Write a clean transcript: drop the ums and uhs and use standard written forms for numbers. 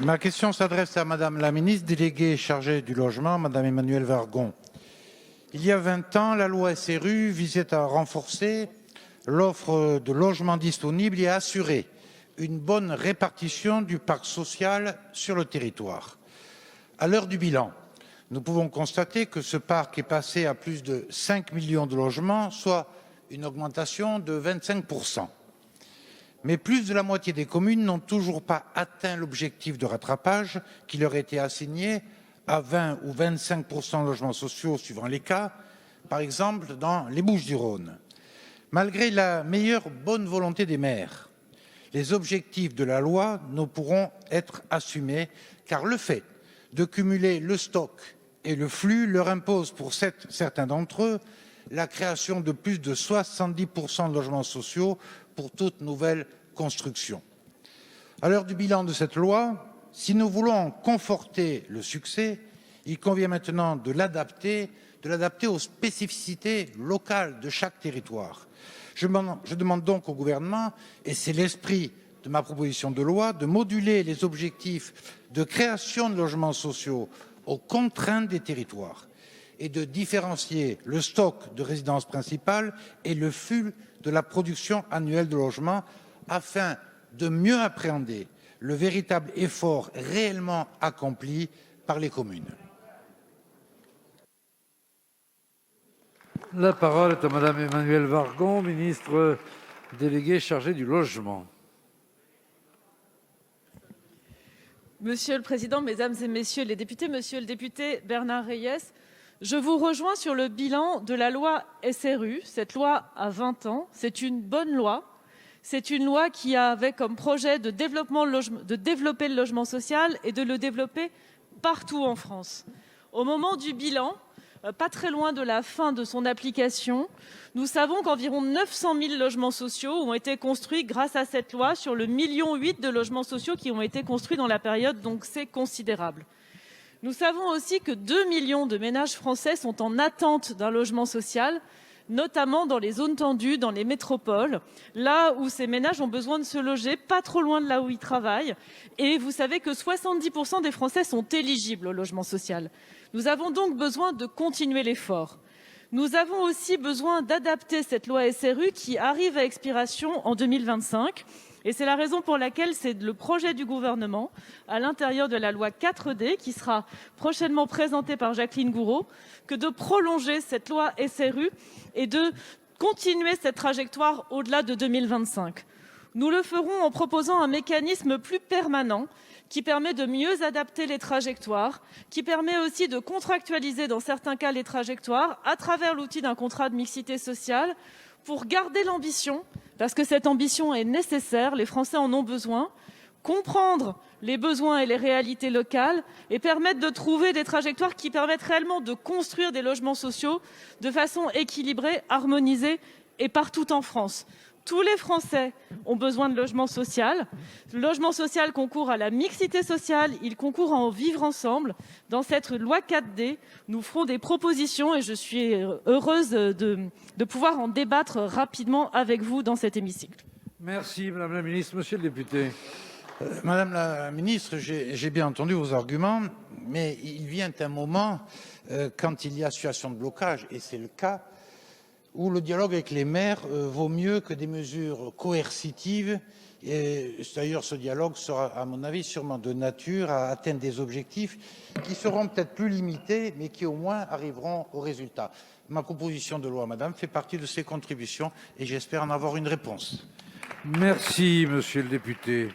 Ma question s'adresse à Madame la ministre déléguée chargée du logement, Madame Emmanuelle Wargon. Il y a 20 ans, la loi SRU visait à renforcer l'offre de logements disponibles et à assurer une bonne répartition du parc social sur le territoire. À l'heure du bilan, nous pouvons constater que ce parc est passé à plus de 5 millions de logements, soit une augmentation de 25%. Mais plus de la moitié des communes n'ont toujours pas atteint l'objectif de rattrapage qui leur était assigné à 20 ou 25% de logements sociaux suivant les cas, par exemple dans les Bouches-du-Rhône. Malgré la meilleure bonne volonté des maires, les objectifs de la loi ne pourront être assumés car le fait de cumuler le stock et le flux leur impose pour certains d'entre eux la création de plus de 70% de logements sociaux pour toute nouvelle construction. À l'heure du bilan de cette loi, si nous voulons conforter le succès, il convient maintenant de l'adapter aux spécificités locales de chaque territoire. Je demande donc au gouvernement, et c'est l'esprit de ma proposition de loi, de moduler les objectifs de création de logements sociaux aux contraintes des territoires et de différencier le stock de résidences principales et le flux de la production annuelle de logements afin de mieux appréhender le véritable effort réellement accompli par les communes. La parole est à Madame Emmanuelle Wargon, ministre déléguée chargée du logement. Monsieur le Président, Mesdames et Messieurs les députés, Monsieur le député Bernard Reyes, je vous rejoins sur le bilan de la loi SRU. Cette loi a 20 ans, c'est une bonne loi. C'est une loi qui avait comme projet de développer le logement social et de le développer partout en France. Au moment du bilan, pas très loin de la fin de son application, nous savons qu'environ 900 000 logements sociaux ont été construits grâce à cette loi sur le 1,8 million de logements sociaux qui ont été construits dans la période, donc c'est considérable. Nous savons aussi que 2 millions de ménages français sont en attente d'un logement social, notamment dans les zones tendues, dans les métropoles, là où ces ménages ont besoin de se loger, pas trop loin de là où ils travaillent. Et vous savez que 70% des Français sont éligibles au logement social. Nous avons donc besoin de continuer l'effort. Nous avons aussi besoin d'adapter cette loi SRU qui arrive à expiration en 2025. Et c'est la raison pour laquelle c'est le projet du gouvernement, à l'intérieur de la loi 4D, qui sera prochainement présentée par Jacqueline Gourault, que de prolonger cette loi SRU et de continuer cette trajectoire au-delà de 2025. Nous le ferons en proposant un mécanisme plus permanent qui permet de mieux adapter les trajectoires, qui permet aussi de contractualiser dans certains cas les trajectoires à travers l'outil d'un contrat de mixité sociale pour garder l'ambition, parce que cette ambition est nécessaire, les Français en ont besoin, comprendre les besoins et les réalités locales et permettre de trouver des trajectoires qui permettent réellement de construire des logements sociaux de façon équilibrée, harmonisée et partout en France. Tous les Français ont besoin de logement social. Le logement social concourt à la mixité sociale, il concourt à en vivre ensemble. Dans cette loi 4D, nous ferons des propositions et je suis heureuse de pouvoir en débattre rapidement avec vous dans cet hémicycle. Merci Madame la Ministre. Monsieur le député. Madame la ministre, j'ai bien entendu vos arguments, mais il vient un moment, quand il y a situation de blocage, et c'est le cas, où le dialogue avec les maires vaut mieux que des mesures coercitives. Et d'ailleurs, ce dialogue sera, à mon avis, sûrement de nature à atteindre des objectifs qui seront peut-être plus limités, mais qui au moins arriveront au résultat. Ma proposition de loi, madame, fait partie de ces contributions et j'espère en avoir une réponse. Merci, monsieur le député.